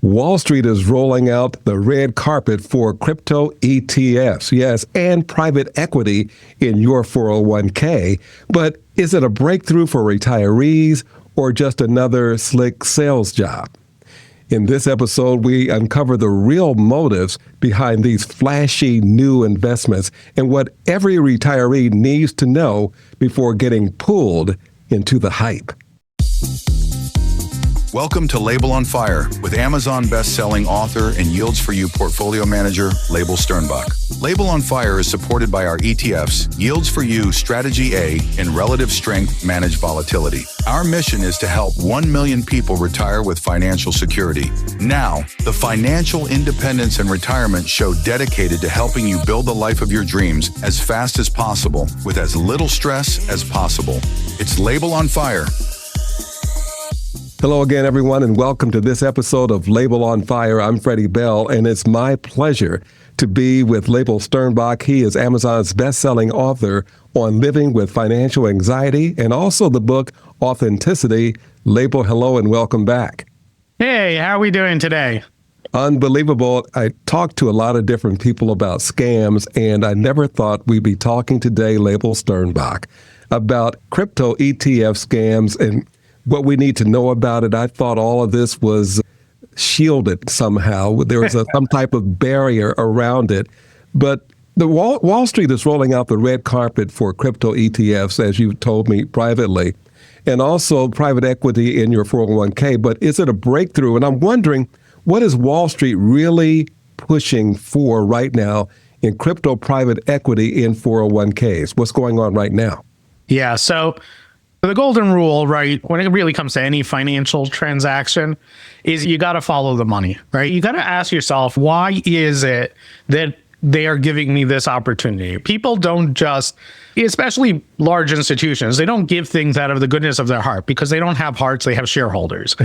Wall Street is rolling out the red carpet for crypto ETFs, yes, and private equity in your 401k. But is it a breakthrough for retirees or just another slick sales job? In this episode, we uncover the real motives behind these flashy new investments and what every retiree needs to know before getting pulled into the hype. Welcome to Leibel on Fire with Amazon best-selling author and Yields for You portfolio manager, Leibel Sternbach. Leibel on Fire is supported by our ETFs, Yields for You Strategy A, and Relative Strength Managed Volatility. Our mission is to help 1 million people retire with financial security. Now, the Financial Independence and Retirement Show dedicated to helping you build the life of your dreams as fast as possible with as little stress as possible. It's Leibel on Fire. Hello again, everyone, and welcome to this episode of Leibel on Fire. I'm Freddie Bell, and it's my pleasure to be with Leibel Sternbach. He is Amazon's best-selling author on living with financial anxiety and also the book Authenticity. Leibel, hello and welcome back. Hey, how are we doing today? Unbelievable. I talked to a lot of different people about scams, and I never thought we'd be talking today, Leibel Sternbach, about crypto ETF scams and what we need to know about it. I thought all of this was shielded somehow. There was some type of barrier around it. But the Wall Street is rolling out the red carpet for crypto ETFs, as you told me privately, and also private equity in your 401k. But is it a breakthrough? And I'm wondering, what is Wall Street really pushing for right now in crypto private equity in 401ks? What's going on right now? Yeah, so the golden rule, right, when it really comes to any financial transaction, is you got to follow the money, right? You got to ask yourself, why is it that they are giving me this opportunity? People don't just, especially large institutions, they don't give things out of the goodness of their heart because they don't have hearts, they have shareholders.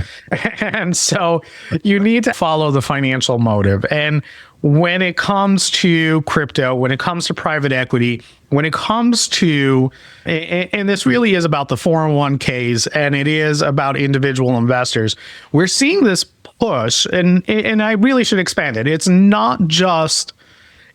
And so you need to follow the financial motive. And when it comes to crypto, when it comes to private equity, when it comes to, and this really is about the 401ks and it is about individual investors, we're seeing this push, and I really should expand it. It's not just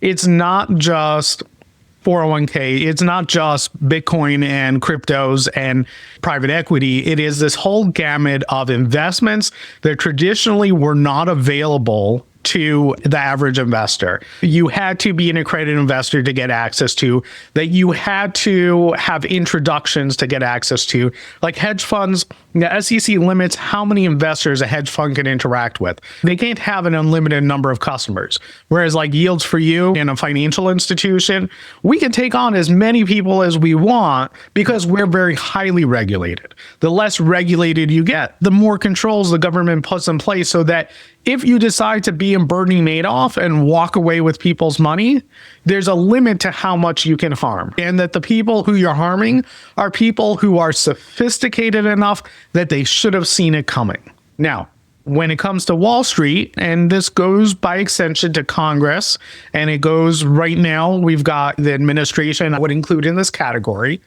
401k, it's not just Bitcoin and cryptos and private equity. It is this whole gamut of investments that traditionally were not available to the average investor. You had to be an accredited investor to get access to, that you had to have introductions to get access to, like hedge funds. The SEC limits how many investors a hedge fund can interact with. They can't have an unlimited number of customers. Whereas like Yields for You in a financial institution, we can take on as many people as we want because we're very highly regulated. The less regulated you get, the more controls the government puts in place so that if you decide to be in Bernie Madoff and walk away with people's money, there's a limit to how much you can harm. And that the people who you're harming are people who are sophisticated enough that they should have seen it coming. Now, when it comes to Wall Street, and this goes by extension to Congress, and it goes right now, we've got the administration I would include in this category.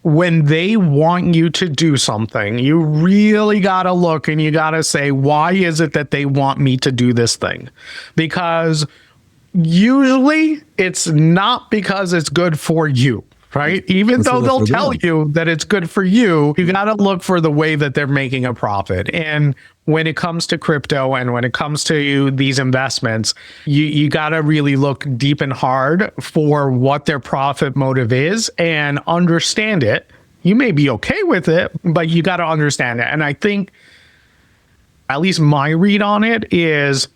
When they want you to do something, you really got to look and you got to say, why is it that they want me to do this thing? Because usually it's not because it's good for you, right? Even though they'll tell you that it's good for you, you got to look for the way that they're making a profit. And when it comes to crypto and when it comes to these investments, you got to really look deep and hard for what their profit motive is and understand it. You may be okay with it, but you got to understand it. And I think, at least my read on it is,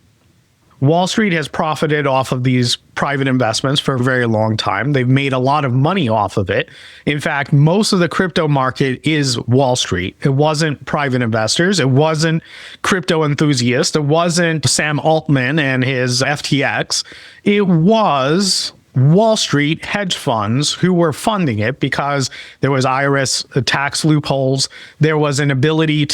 Wall Street has profited off of these private investments for a very long time. They've made a lot of money off of it. In fact, most of the crypto market is Wall Street. It wasn't private investors. It wasn't crypto enthusiasts. It wasn't Sam Altman and his FTX. It was Wall Street hedge funds who were funding it because there was IRS tax loopholes. There was an ability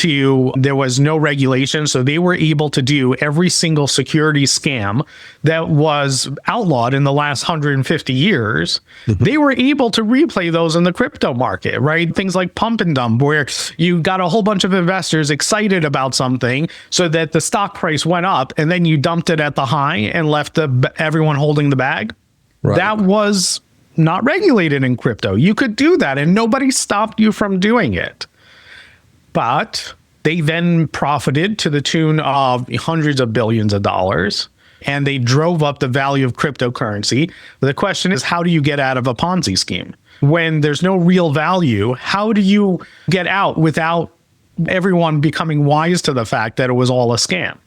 there was no regulation. So they were able to do every single security scam that was outlawed in the last 150 years. They were able to replay those in the crypto market, right? Things like pump and dump, where you got a whole bunch of investors excited about something so that the stock price went up and then you dumped it at the high and left everyone holding the bag. Right. That was not regulated in crypto. You could do that and nobody stopped you from doing it. But they then profited to the tune of hundreds of billions of dollars and they drove up the value of cryptocurrency. The question is, how do you get out of a Ponzi scheme? When there's no real value, how do you get out without everyone becoming wise to the fact that it was all a scam?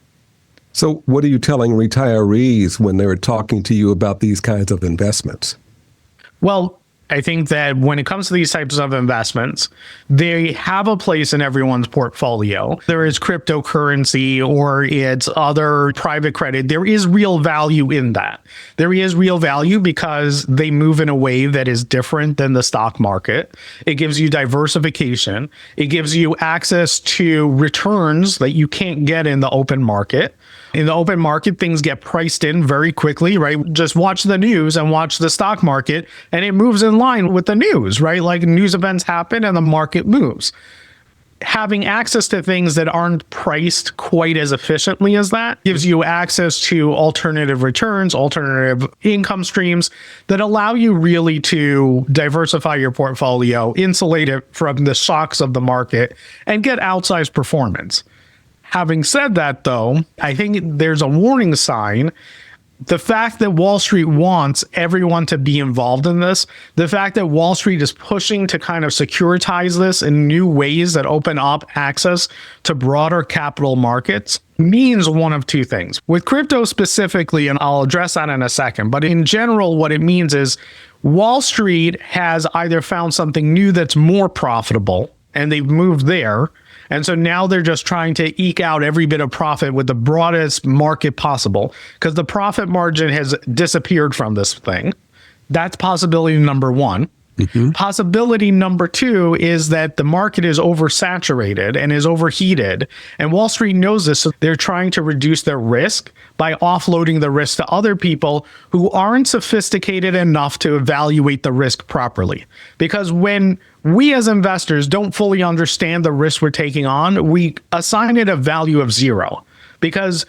So what are you telling retirees when they're talking to you about these kinds of investments? Well, I think that when it comes to these types of investments, they have a place in everyone's portfolio. There is cryptocurrency or it's other private credit. There is real value in that. There is real value because they move in a way that is different than the stock market. It gives you diversification. It gives you access to returns that you can't get in the open market. In the open market, things get priced in very quickly, right? Just watch the news and watch the stock market, and it moves in line with the news, right? Like news events happen and the market moves. Having access to things that aren't priced quite as efficiently as that gives you access to alternative returns, alternative income streams that allow you really to diversify your portfolio, insulate it from the shocks of the market, and get outsized performance. Having said that, though, I think there's a warning sign. The fact that Wall Street wants everyone to be involved in this, the fact that Wall Street is pushing to kind of securitize this in new ways that open up access to broader capital markets means one of two things. With crypto specifically, and I'll address that in a second, but in general, what it means is Wall Street has either found something new that's more profitable and they've moved there. And so now they're just trying to eke out every bit of profit with the broadest market possible because the profit margin has disappeared from this thing. That's possibility number one. Possibility number two is that the market is oversaturated and is overheated. And Wall Street knows this. So they're trying to reduce their risk by offloading the risk to other people who aren't sophisticated enough to evaluate the risk properly. Because when we as investors don't fully understand the risk we're taking on, we assign it a value of zero. Because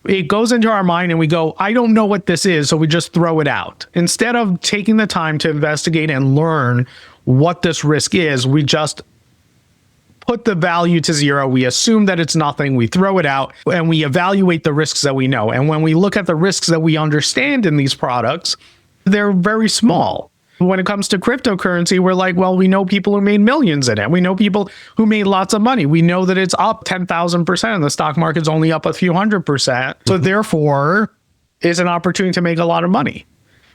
it goes into our mind and we go, I don't know what this is, so we just throw it out. Instead of taking the time to investigate and learn what this risk is, we just put the value to zero. We assume that it's nothing. We throw it out and we evaluate the risks that we know. And when we look at the risks that we understand in these products, they're very small. When it comes to cryptocurrency, we're like, well, we know people who made millions in it. We know people who made lots of money. We know that it's up 10,000% and the stock market's only up a few 100%. So therefore, it's an opportunity to make a lot of money.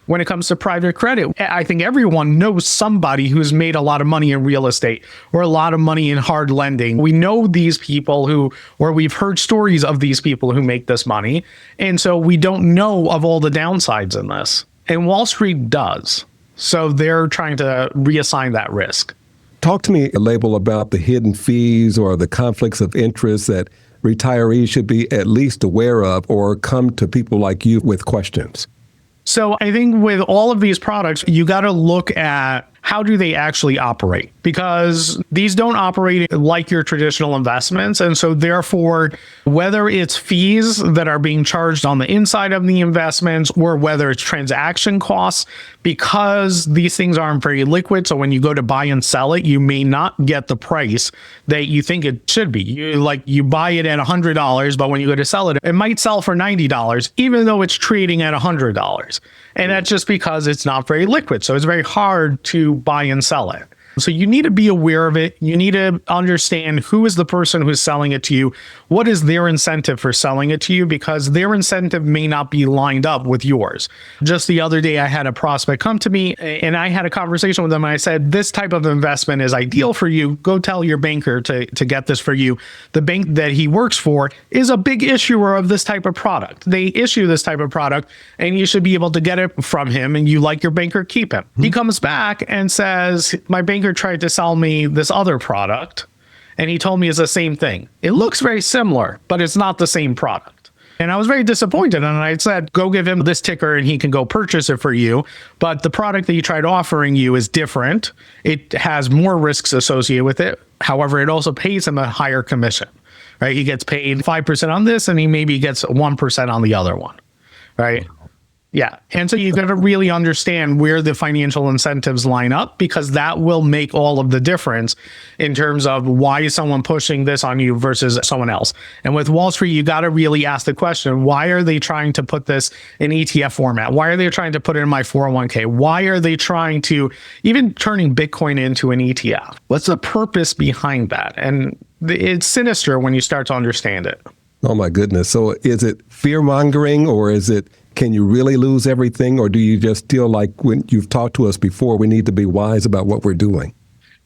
When it comes to private credit, I think everyone knows somebody who's made a lot of money in real estate or a lot of money in hard lending. We know these people or we've heard stories of these people who make this money. And so we don't know of all the downsides in this. And Wall Street does. So they're trying to reassign that risk. Talk to me, Leibel, about the hidden fees or the conflicts of interest that retirees should be at least aware of or come to people like you with questions. So I think with all of these products, you got to look at how do they actually operate? Because these don't operate like your traditional investments. And so therefore, whether it's fees that are being charged on the inside of the investments or whether it's transaction costs, because these things aren't very liquid. So when you go to buy and sell it, you may not get the price that you think it should be. You buy it at $100, but when you go to sell it, it might sell for $90, even though it's trading at $100. And that's just because it's not very liquid. So it's very hard to buy and sell it. So you need to be aware of it. You need to understand who is the person who's selling it to you. What is their incentive for selling it to you? Because their incentive may not be lined up with yours. Just the other day, I had a prospect come to me and I had a conversation with them. And I said, this type of investment is ideal for you. Go tell your banker to get this for you. The bank that he works for is a big issuer of this type of product. They issue this type of product and you should be able to get it from him, and you like your banker, keep him. He comes back and says, my banker tried to sell me this other product and he told me it's the same thing. It looks very similar, but it's not the same product. And I was very disappointed. And I said, go give him this ticker and he can go purchase it for you. But the product that he tried offering you is different. It has more risks associated with it. However, it also pays him a higher commission, right? He gets paid 5% on this and he maybe gets 1% on the other one, right? Yeah. And so you got to really understand where the financial incentives line up, because that will make all of the difference in terms of why is someone pushing this on you versus someone else. And with Wall Street, you got to really ask the question, why are they trying to put this in ETF format? Why are they trying to put it in my 401k? Why are they trying to even turning Bitcoin into an ETF? What's the purpose behind that? And it's sinister when you start to understand it. Oh my goodness. So is it fear mongering, or is it, can you really lose everything? Or do you just feel like, when you've talked to us before, we need to be wise about what we're doing?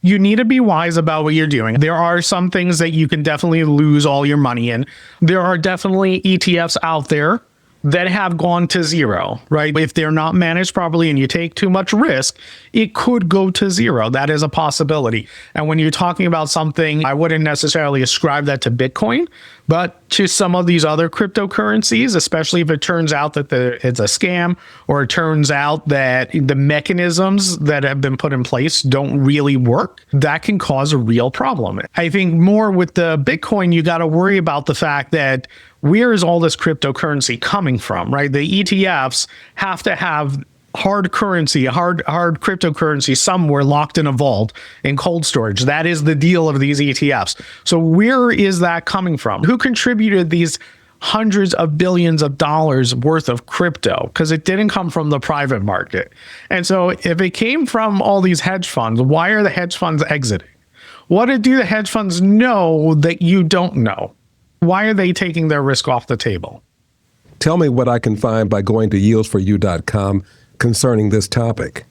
You need to be wise about what you're doing. There are some things that you can definitely lose all your money in. There are definitely ETFs out there that have gone to zero, right? If they're not managed properly and you take too much risk, it could go to zero. That is a possibility. And when you're talking about something, I wouldn't necessarily ascribe that to Bitcoin, but to some of these other cryptocurrencies, especially if it turns out that it's a scam, or it turns out that the mechanisms that have been put in place don't really work, that can cause a real problem. I think more with the Bitcoin, you got to worry about the fact that where is all this cryptocurrency coming from, right? The ETFs have to have hard currency, hard cryptocurrency somewhere locked in a vault in cold storage. That is the deal of these ETFs. So where is that coming from? Who contributed these hundreds of billions of dollars worth of crypto? Because it didn't come from the private market. And so if it came from all these hedge funds, why are the hedge funds exiting? What do the hedge funds know that you don't know? Why are they taking their risk off the table? Tell me what I can find by going to yieldsforyou.com concerning this topic.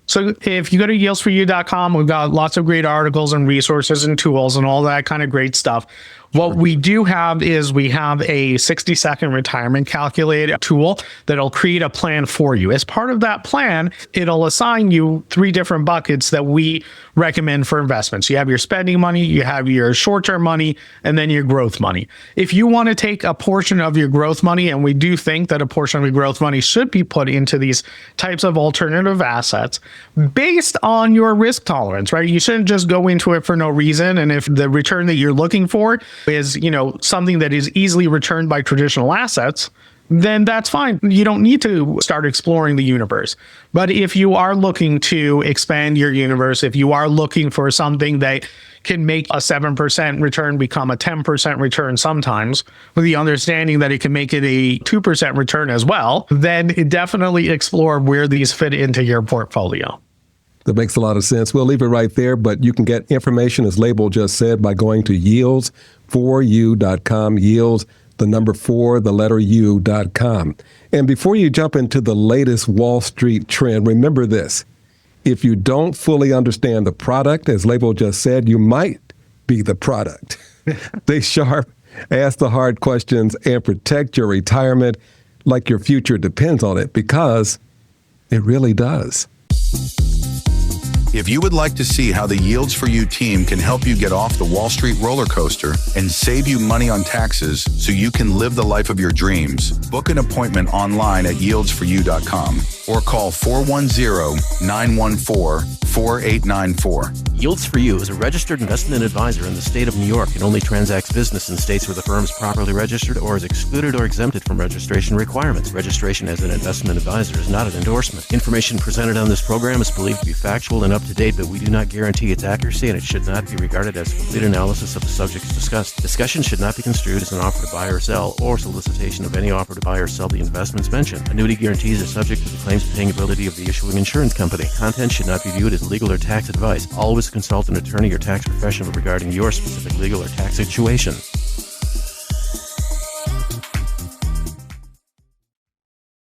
So if you go to yieldsforyou.com, we've got lots of great articles and resources and tools and all that kind of great stuff. What we do have is we have a 60-second retirement calculator tool that'll create a plan for you. As part of that plan, it'll assign you 3 different buckets that we recommend for investments. You have your spending money, you have your short-term money, and then your growth money. If you want to take a portion of your growth money, and we do think that a portion of your growth money should be put into these types of alternative assets based on your risk tolerance, right? You shouldn't just go into it for no reason. And if the return that you're looking for is, something that is easily returned by traditional assets, then that's fine. You don't need to start exploring the universe. But if you are looking to expand your universe, if you are looking for something that can make a 7% return become a 10% return sometimes, with the understanding that it can make it a 2% return as well, then definitely explore where these fit into your portfolio. That makes a lot of sense. We'll leave it right there, but you can get information, as Leibel just said, by going to yieldsforyou.com, yields, the number 4, the letter U.com. And before you jump into the latest Wall Street trend, remember this. If you don't fully understand the product, as Leibel just said, you might be the product. Stay sharp, ask the hard questions, and protect your retirement like your future depends on it, because it really does. If you would like to see how the Yields for You team can help you get off the Wall Street roller coaster and save you money on taxes so you can live the life of your dreams, book an appointment online at yieldsforyou.com or call 410-914-4894. Yields for You is a registered investment advisor in the state of New York and only transacts business in states where the firm is properly registered or is excluded or exempted from registration requirements. Registration as an investment advisor is not an endorsement. Information presented on this program is believed to be factual and up to date, but we do not guarantee its accuracy, and it should not be regarded as a complete analysis of the subjects discussed. Discussion should not be construed as an offer to buy or sell or solicitation of any offer to buy or sell the investments mentioned. Annuity guarantees are subject to the claims claims paying ability of the issuing insurance company. Content should not be viewed as legal or tax advice. Always consult an attorney or tax professional regarding your specific legal or tax situation.